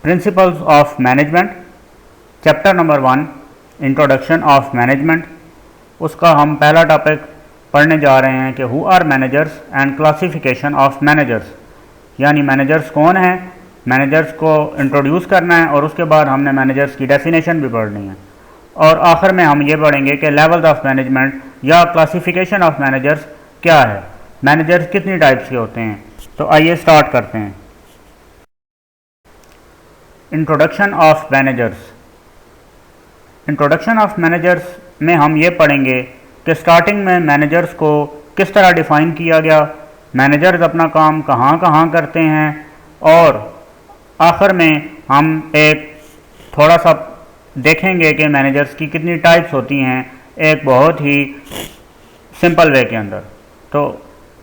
Principles of management, chapter number 1 introduction of management. उसका हम पहला टॉपिक पढ़ने जा रहे हैं कि who are managers and classification of managers, यानी मैनेजर्स कौन हैं, मैनेजर्स को इंट्रोड्यूस करना है और उसके बाद हमने मैनेजर्स की डेफिनेशन भी पढ़नी है। और आखिर में हम ये पढ़ेंगे कि लेवल्स ऑफ मैनेजमेंट या क्लासिफिकेशन ऑफ मैनेजर्स क्या है, मैनेजर्स कितनी टाइप्स के होते हैं। तो आइए स्टार्ट करते हैं। Introduction of managers. Introduction of managers में हम ये पढ़ेंगे कि स्टार्टिंग में मैनेजर्स को किस तरह डिफ़ाइन किया गया, मैनेजर्स अपना काम कहाँ कहाँ करते हैं, और आखिर में हम एक थोड़ा सा देखेंगे कि मैनेजर्स की कितनी टाइप्स होती हैं एक बहुत ही सिंपल वे के अंदर। तो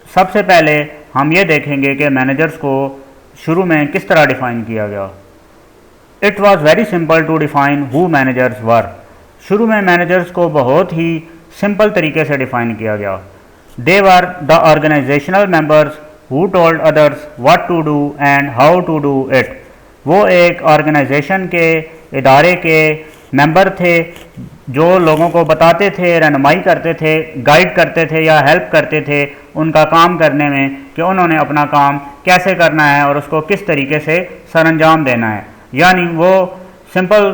सबसे पहले हम ये देखेंगे कि मैनेजर्स को शुरू में किस तरह डिफ़ाइन किया गया। It was very simple to define who managers were. शुरू में मैनेजर्स को बहुत ही सिंपल तरीके से डिफ़ाइन किया गया। They were the organizational members who told others what to do and how to do it. वो एक ऑर्गेनाइजेशन के, इदारे के मेंबर थे जो लोगों को बताते थे, रहनुमाई करते थे, गाइड करते थे या हेल्प करते थे उनका काम करने में कि उन्होंने अपना काम कैसे करना है और उसको किस तरीके से सरअंजाम देना है। यानी वो सिंपल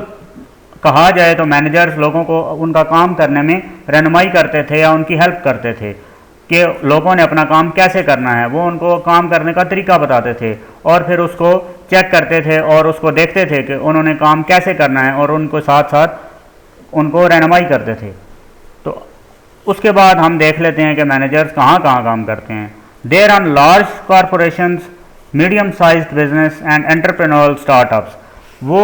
कहा जाए तो मैनेजर्स लोगों को उनका काम करने में रहनुमाई करते थे या उनकी हेल्प करते थे कि लोगों ने अपना काम कैसे करना है। वो उनको काम करने का तरीका बताते थे और फिर उसको चेक करते थे और उसको देखते थे कि उन्होंने काम कैसे करना है और उनको साथ साथ उनको रहनुमाई करते थे। तो उसके बाद हम देख लेते हैं कि मैनेजर्स कहाँ कहाँ काम करते हैं। There are large corporations, medium sized business and entrepreneurial startups. वो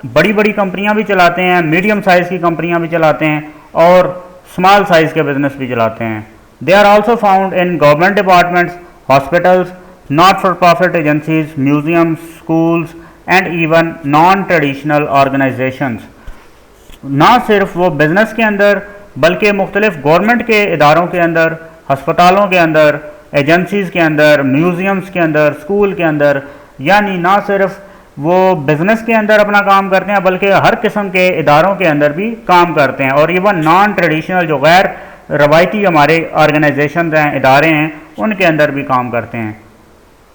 बड़ी बड़ी कंपनियां भी चलाते हैं, मीडियम साइज़ की कंपनियां भी चलाते हैं और स्मॉल साइज़ के बिजनेस भी चलाते हैं। They are also found in government departments, hospitals, not for profit agencies, museums, schools and even non traditional organisations. ना सिर्फ वो बिज़नेस के अंदर बल्कि मुख्तलिफ गवर्नमेंट के इदारों के अंदर, हस्पतालों के अंदर, एजेंसीज़ के अंदर, म्यूज़ियम्स के अंदर, स्कूल के अंदर, यानी ना सिर्फ वो बिज़नेस के अंदर अपना काम करते हैं बल्कि हर किस्म के इदारों के अंदर भी काम करते हैं। और इवन नॉन ट्रेडिशनल जो गैर रवायती हमारे ऑर्गेनाइजेशन हैं, इदारे हैं, उनके अंदर भी काम करते हैं।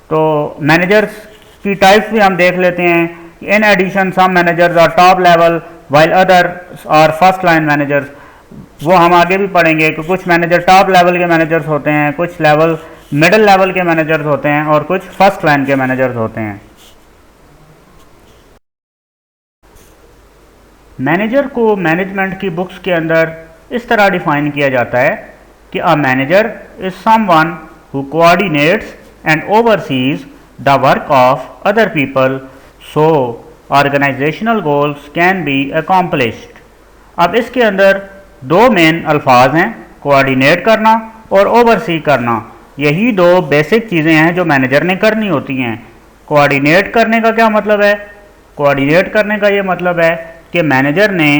तो मैनेजर्स की टाइप्स भी हम देख लेते हैं। In addition some managers are top level while other are first line managers. वो हम आगे भी पढ़ेंगे कि कुछ मैनेजर टॉप लेवल के मैनेजर्स होते हैं, कुछ लेवल मिडिल लेवल के मैनेजर्स होते हैं और कुछ फर्स्ट लाइन के मैनेजर्स होते हैं। मैनेजर को मैनेजमेंट की बुक्स के अंदर इस तरह डिफाइन किया जाता है कि a manager is someone who coordinates and oversees the work of other people so organisational goals can be accomplished. अब इसके अंदर दो मेन अल्फाज हैं, कोऑर्डिनेट करना और ओवरसी करना। यही दो बेसिक चीज़ें हैं जो मैनेजर ने करनी होती हैं। कोऑर्डिनेट करने का क्या मतलब है? कोऑर्डिनेट करने का ये मतलब है कि मैनेजर ने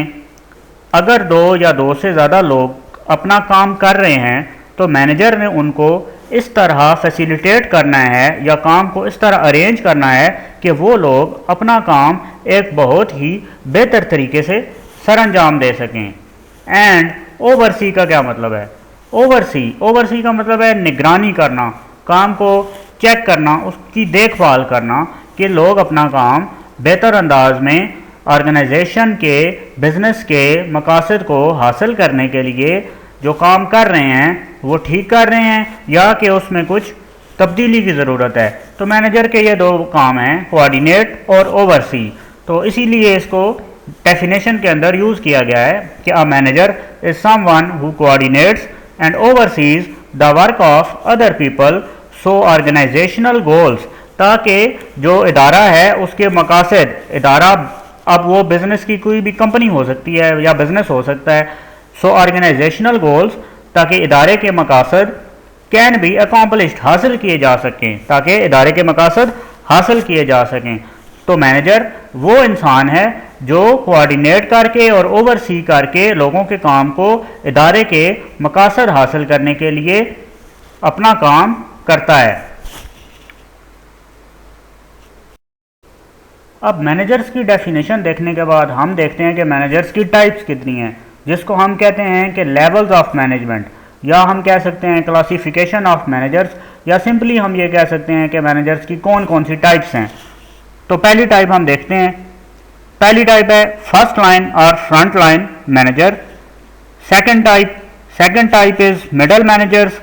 अगर दो या दो से ज़्यादा लोग अपना काम कर रहे हैं तो मैनेजर ने उनको इस तरह फैसिलिटेट करना है या काम को इस तरह अरेंज करना है कि वो लोग अपना काम एक बहुत ही बेहतर तरीके से सरअंजाम दे सकें। एंड ओवरसी का क्या मतलब है? ओवरसी का मतलब है निगरानी करना, काम को चेक करना, उसकी देखभाल करना कि लोग अपना काम बेहतर अंदाज में ऑर्गेनाइजेशन के, बिजनेस के मकासद को हासिल करने के लिए जो काम कर रहे हैं वो ठीक कर रहे हैं या कि उसमें कुछ तब्दीली की ज़रूरत है। तो मैनेजर के ये दो काम हैं, कोऑर्डिनेट और ओवरसी। तो इसीलिए इसको डेफिनेशन के अंदर यूज़ किया गया है कि a manager is someone who coordinates and oversees the work of other people so organisational goals, ताकि जो इदारा है उसके मकासद, इदारा अब वो बिज़नेस की कोई भी कंपनी हो सकती है या बिज़नेस हो सकता है, सो ऑर्गेनाइजेशनल गोल्स, ताकि इदारे के मकासद कैन बी अकॉम्प्लिश्ड, हासिल किए जा सकें, ताकि इदारे के मकासद हासिल किए जा सकें। तो मैनेजर वो इंसान है जो कोऑर्डिनेट करके और ओवरसी करके लोगों के काम को इदारे के मकासद हासिल करने के लिए अपना काम करता है। अब मैनेजर्स की डेफिनेशन देखने के बाद हम देखते हैं कि मैनेजर्स की टाइप्स कितनी हैं, जिसको हम कहते हैं कि लेवल्स ऑफ मैनेजमेंट, या हम कह सकते हैं क्लासिफिकेशन ऑफ मैनेजर्स, या सिंपली हम ये कह सकते हैं कि मैनेजर्स की कौन कौन सी टाइप्स हैं। तो पहली टाइप हम देखते हैं। पहली टाइप है फर्स्ट लाइन और front line manager. Second type is middle managers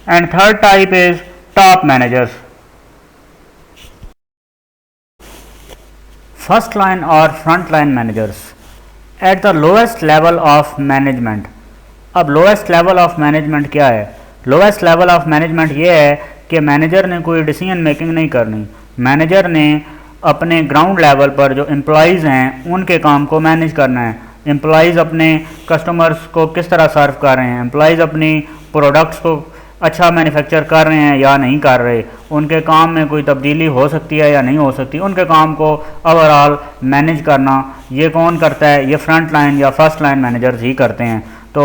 and third type is top managers. First line और front line managers at the lowest level of management. अब लोएस्ट लेवल ऑफ मैनेजमेंट क्या है? Lowest level of management ये है कि manager ने कोई decision making नहीं करनी। मैनेजर ने अपने ग्राउंड लेवल पर जो एम्प्लॉयज़ हैं उनके काम को मैनेज करना है। एम्प्लॉयज़ अपने कस्टमर्स को किस तरह सर्व कर रहे हैं, एम्प्लॉयज़ अपनी प्रोडक्ट्स को अच्छा मैन्युफैक्चर कर रहे हैं या नहीं कर रहे, उनके काम में कोई तब्दीली हो सकती है या नहीं हो सकती, उनके काम को ओवरऑल मैनेज करना ये कौन करता है? ये फ्रंट लाइन या फर्स्ट लाइन मैनेजर्स ही करते हैं। तो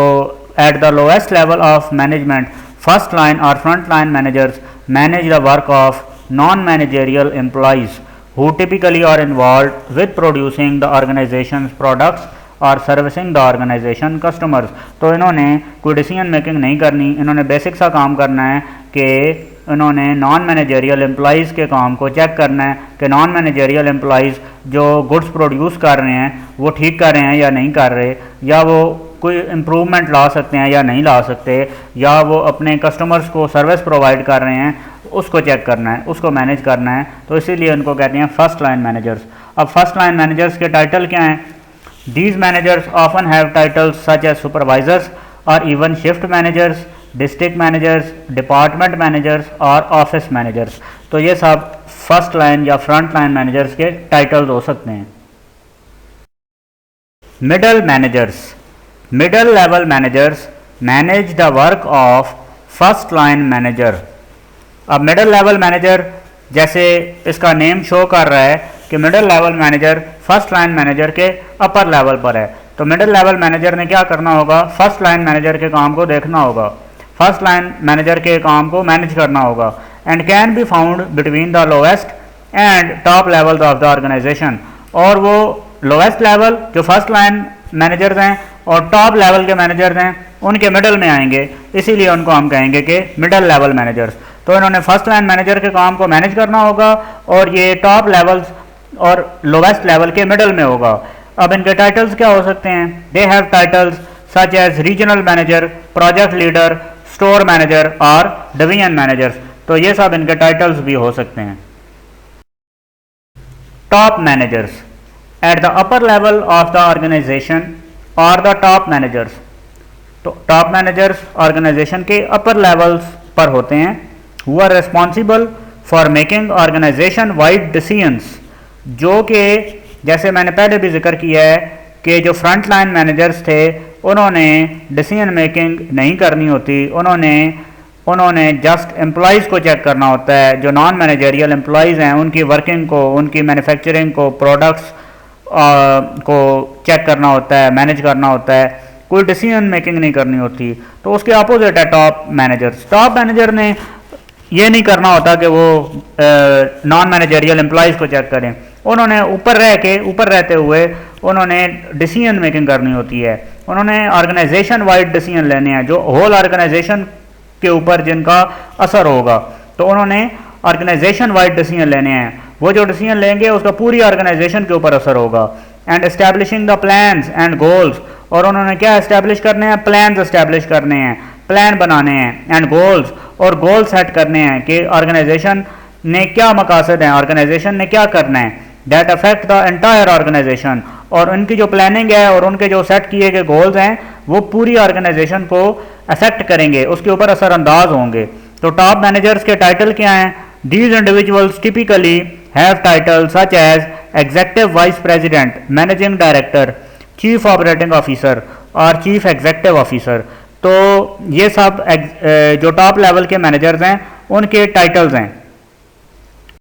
at the lowest level of management first line और front line managers manage the work of non managerial employees who typically are involved with producing the organization's products और servicing the organisation customers. तो इन्होंने कोई decision making नहीं करनी, इन्होंने basic सा काम करना है कि इन्होंने नॉन मैनेजरियल एम्प्लॉयज़ के काम को चेक करना है कि नॉन मैनेजरियल एम्प्लॉयज़ जो गुड्स प्रोड्यूस कर रहे हैं वो ठीक कर रहे हैं या नहीं कर रहे, या वो कोई इम्प्रूवमेंट ला सकते हैं या नहीं ला सकते, या वो अपने कस्टमर्स को सर्विस प्रोवाइड कर रहे हैं, उसको चेक करना है, उसको मैनेज करना है। तो इसीलिए उनको कहते हैं फर्स्ट लाइन मैनेजर्स। अब फर्स्ट लाइन मैनेजर्स के टाइटल क्या हैं? These managers often have titles such as supervisors or even shift managers, district managers, department managers और office managers। तो ये सब फर्स्ट लाइन या फ्रंट लाइन मैनेजर्स के टाइटल्स हो सकते हैं। Middle managers, middle level managers manage the work of first line manager. अब मिडल लेवल मैनेजर, जैसे इसका नेम शो कर रहा है कि middle level manager first line manager के अपर लेवल पर है, तो मिडिल लेवल मैनेजर ने क्या करना होगा? फर्स्ट लाइन मैनेजर के काम को देखना होगा, फर्स्ट लाइन मैनेजर के काम को मैनेज करना होगा। And can be found between the lowest and top levels of the organisation. और वो लोएस्ट लेवल जो फर्स्ट लाइन मैनेजर्स हैं और टॉप लेवल के मैनेजर्स हैं उनके मिडल में आएंगे, इसीलिए उनको हम कहेंगे कि मिडल लेवल मैनेजर्स। तो इन्होंने फर्स्ट लाइन मैनेजर के काम को मैनेज करना होगा और ये टॉप लेवल्स और लोवेस्ट लेवल के मिडल में होगा। अब इनके टाइटल्स क्या हो सकते हैं? They have titles such as regional manager, project leader, store manager और डिवीजन मैनेजर्स। तो ये सब इनके टाइटल्स भी हो सकते हैं। Top managers at the upper level of the organisation और द टॉप मैनेजर्स। तो टॉप मैनेजर्स ऑर्गेनाइजेशन के अपर लेवल्स पर होते हैं। Who are responsible for making organisation wide decisions, जो कि जैसे मैंने पहले भी जिक्र किया है कि जो फ्रंट लाइन मैनेजर्स थे उन्होंने डिसीजन मेकिंग नहीं करनी होती, उन्होंने जस्ट एम्प्लॉयज़ को चेक करना होता है। जो नॉन मैनेजरियल एम्प्लॉयज़ हैं उनकी वर्किंग को, उनकी मैन्युफैक्चरिंग को, प्रोडक्ट्स को चेक करना होता है, मैनेज करना होता है, कोई डिसीजन मेकिंग नहीं करनी होती। तो उसके अपोजिट है टॉप मैनेजर्स। टॉप मैनेजर ने ये नहीं करना होता कि वो नॉन मैनेजरियल एम्प्लॉयज़ को चेक करें, उन्होंने ऊपर रहते हुए उन्होंने डिसीजन मेकिंग करनी होती है। उन्होंने ऑर्गेनाइजेशन वाइड डिसीजन लेने हैं जो होल ऑर्गेनाइजेशन के ऊपर जिनका असर होगा, तो उन्होंने ऑर्गेनाइजेशन वाइड डिसीजन लेने हैं। वो जो डिसीजन लेंगे उसका पूरी ऑर्गेनाइजेशन के ऊपर असर होगा। And establishing the plans and goals, और उन्होंने क्या एस्टैब्लिश करने हैं? प्लान्स एस्टैब्लिश करने हैं, प्लान बनाने हैं। एंड गोल्स, और गोल सेट करने हैं कि ऑर्गेनाइजेशन ने क्या मकासद हैं, ऑर्गेनाइजेशन ने क्या करना है, that affect the entire organisation. और उनकी जो प्लानिंग है और उनके जो सेट किए गए गोल्स हैं वो पूरी ऑर्गेनाइजेशन को अफेक्ट करेंगे, उसके ऊपर असरअंदाज होंगे। तो टॉप मैनेजर्स के टाइटल क्या हैं? These individuals typically have title such as executive vice president, managing director, chief operating officer और चीफ एग्जीक्यूटिव ऑफिसर। तो ये सब जो टॉप लेवल के मैनेजर्स हैं उनके टाइटल्स हैं।